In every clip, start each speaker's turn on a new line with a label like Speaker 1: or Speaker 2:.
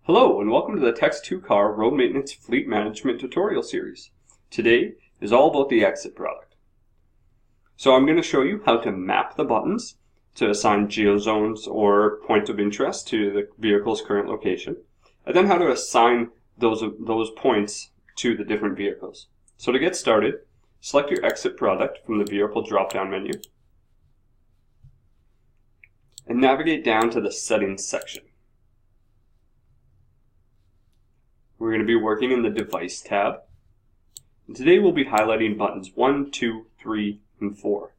Speaker 1: Hello and welcome to the Text2Car Road Maintenance Fleet Management tutorial series. Today is all about the Xit product. So I'm going to show you how to map the buttons to assign geozones or point of interest to the vehicle's current location, and then how to assign those points to the different vehicles. So to get started, select your Xit product from the vehicle drop-down menu and navigate down to the settings section. We're going to be working in the Device tab. And today we'll be highlighting buttons 1, 2, 3, and 4.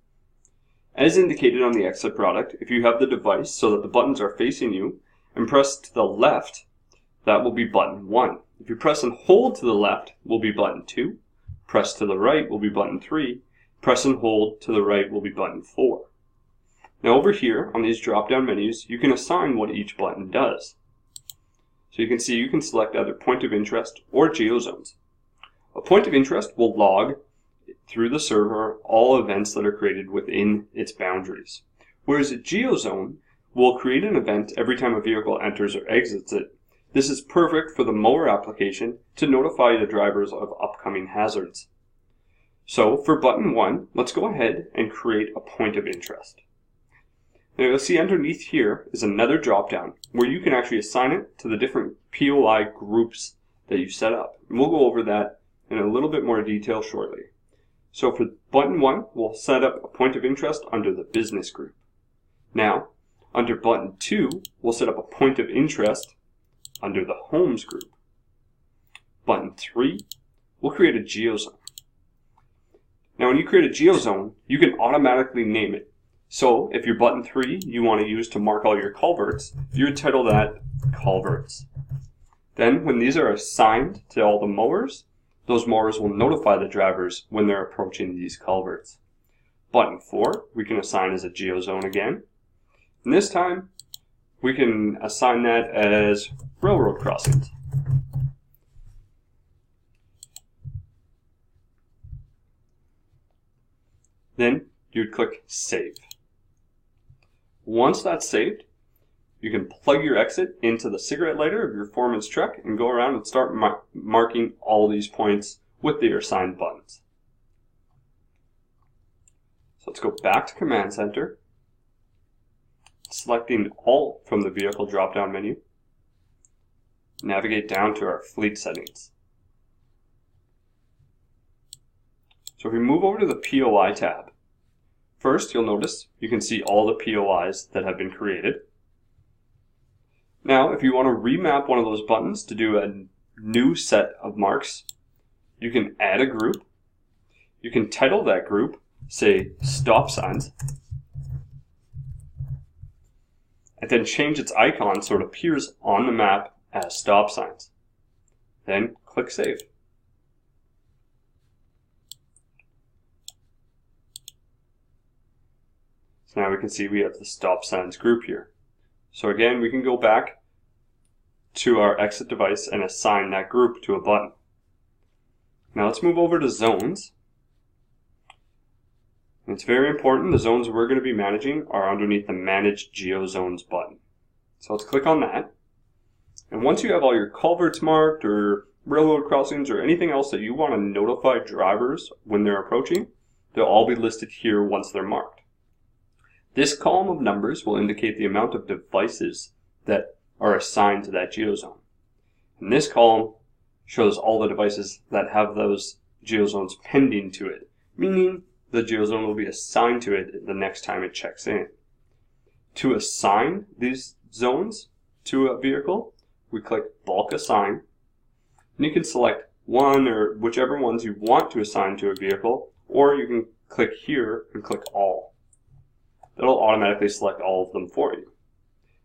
Speaker 1: As indicated on the Xit product, if you have the device so that the buttons are facing you and press to the left, that will be button 1. If you press and hold to the left, will be button 2. Press to the right will be button 3. Press and hold to the right will be button 4. Now over here on these drop-down menus, you can assign what each button does. So you can see you can select either point of interest or geozones. A point of interest will log through the server all events that are created within its boundaries, whereas a geozone will create an event every time a vehicle enters or exits it. This is perfect for the mower application to notify the drivers of upcoming hazards. So for button 1, let's go ahead and create a point of interest. Now you'll see underneath here is another drop-down where you can actually assign it to the different POI groups that you set up. And we'll go over that in a little bit more detail shortly. So for button 1, we'll set up a point of interest under the business group. Now, under button 2, we'll set up a point of interest under the homes group. Button 3, we'll create a geozone. Now when you create a geozone, you can automatically name it. So if your button 3 you want to use to mark all your culverts, you would title that culverts. Then when these are assigned to all the mowers, those mowers will notify the drivers when they're approaching these culverts. Button 4 we can assign as a geozone again. And this time we can assign that as railroad crossings. Then you'd click Save. Once that's saved, you can plug your Xit into the cigarette lighter of your foreman's truck and go around and start marking all these points with their assigned buttons. So let's go back to Command Center, selecting All from the Vehicle drop-down menu, navigate down to our Fleet settings. So if we move over to the POI tab, first, you'll notice you can see all the POIs that have been created. Now, if you want to remap one of those buttons to do a new set of marks, you can add a group. You can title that group, say, stop signs, and then change its icon so it appears on the map as stop signs. Then click Save. So now we can see we have the stop signs group here. So again, we can go back to our Xit device and assign that group to a button. Now let's move over to zones. And it's very important, the zones we're going to be managing are underneath the Manage Geozones button. So let's click on that. And once you have all your culverts marked or railroad crossings or anything else that you want to notify drivers when they're approaching, they'll all be listed here once they're marked. This column of numbers will indicate the amount of devices that are assigned to that geozone. And this column shows all the devices that have those geozones pending to it, meaning the geozone will be assigned to it the next time it checks in. To assign these zones to a vehicle, we click Bulk Assign, and you can select one or whichever ones you want to assign to a vehicle, or you can click here and click All. It'll automatically select all of them for you.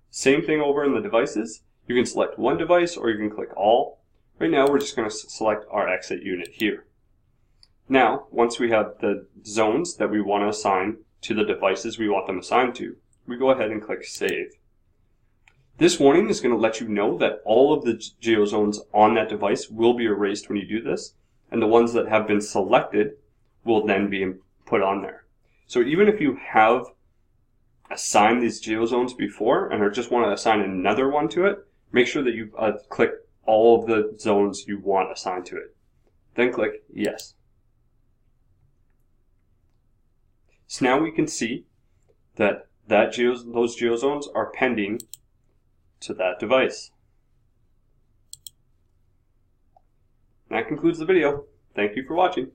Speaker 1: Same thing over in the devices. You can select one device or you can click all. Right now we're just going to select our Xit unit here. Now, once we have the zones that we want to assign to the devices we want them assigned to, we go ahead and click Save. This warning is going to let you know that all of the geozones on that device will be erased when you do this, and the ones that have been selected will then be put on there. So even if you have assigned these geozones before and just want to assign another one to it, Make sure that you click all of the zones you want assigned to it. Then click Yes. So now we can see that those geozones are pending to that device. That concludes the video. Thank you for watching.